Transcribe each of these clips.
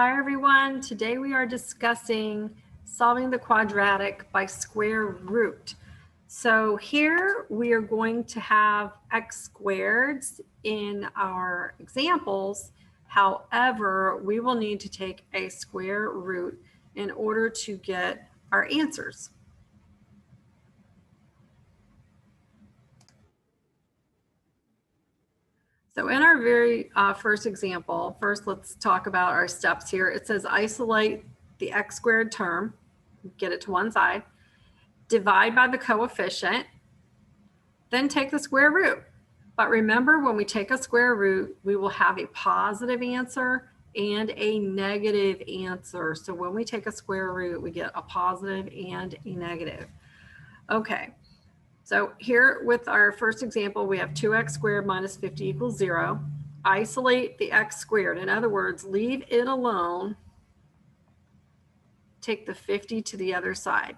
Hi everyone, today we are discussing solving the quadratic by square root. So here we are going to have x squareds in our examples. However, we will need to take a square root in order to get our answers. So in our very first example, first let's talk about our steps here. It says isolate the x squared term, get it to one side, divide by the coefficient, then take the square root. But remember, when we take a square root, we will have a positive answer and a negative answer. So when we take a square root, we get a positive and a negative. Okay. So here with our first example, we have 2x squared minus 50 equals 0. Isolate the x squared. In other words, leave it alone. Take the 50 to the other side.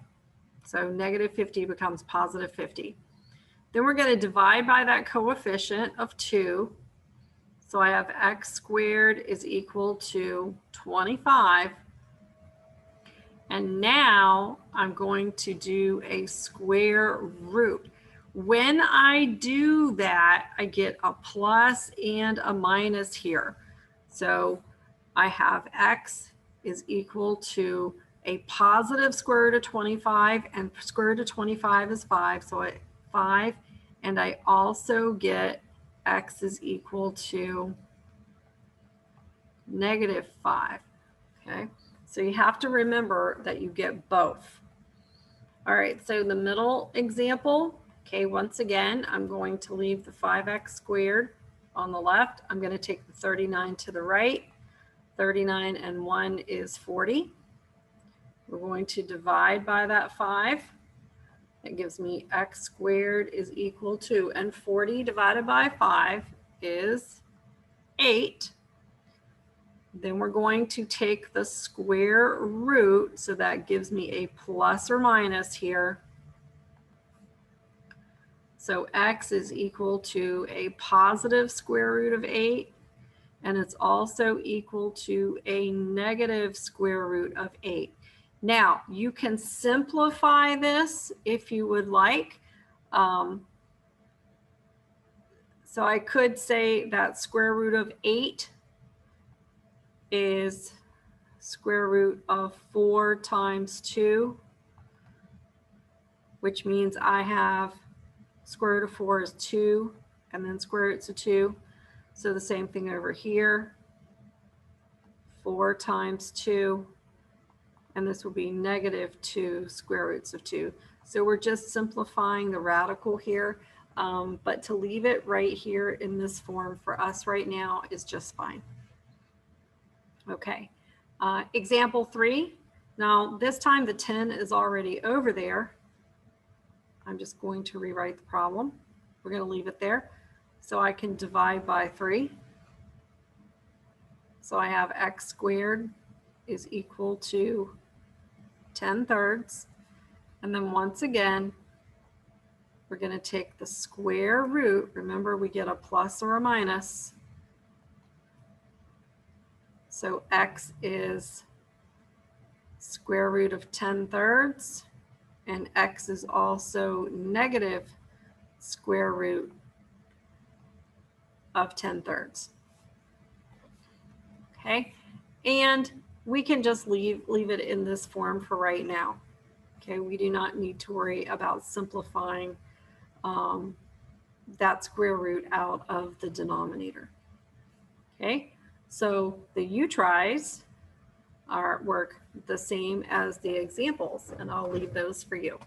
So negative 50 becomes positive 50. Then we're going to divide by that coefficient of 2. So I have x squared is equal to 25. And now I'm going to do a square root. When I do that, I get a plus and a minus here. So I have x is equal to a positive square root of 25, and square root of 25 is 5, so 5. And I also get x is equal to negative 5, okay? So you have to remember that you get both. All right, so the middle example, okay, once again, I'm going to leave the 5x squared on the left. I'm going to take the 39 to the right. 39 and 1 is 40. We're going to divide by that 5. That gives me x squared is equal to, and 40 divided by 5 is 8. Then we're going to take the square root, so that gives me a plus or minus here. So x is equal to a positive square root of 8, and it's also equal to a negative square root of 8. Now, you can simplify this if you would like. So I could say that square root of 8 is square root of 4 times 2, which means I have square root of 4 is 2, and then square roots of 2. So the same thing over here, 4 times 2, and this will be negative 2 square roots of 2. So we're just simplifying the radical here, but to leave it right here in this form for us right now is just fine. Okay, example 3. Now this time the 10 is already over there. I'm just going to rewrite the problem. We're going to leave it there. So I can divide by 3. So I have x squared is equal to 10 thirds. And then once again, we're going to take the square root. Remember, we get a plus or a minus. So x is square root of 10 thirds, and x is also negative square root of 10 thirds. Okay, and we can just leave it in this form for right now. Okay, we do not need to worry about simplifying that square root out of the denominator. Okay, so the U-tries work the same as the examples, and I'll leave those for you.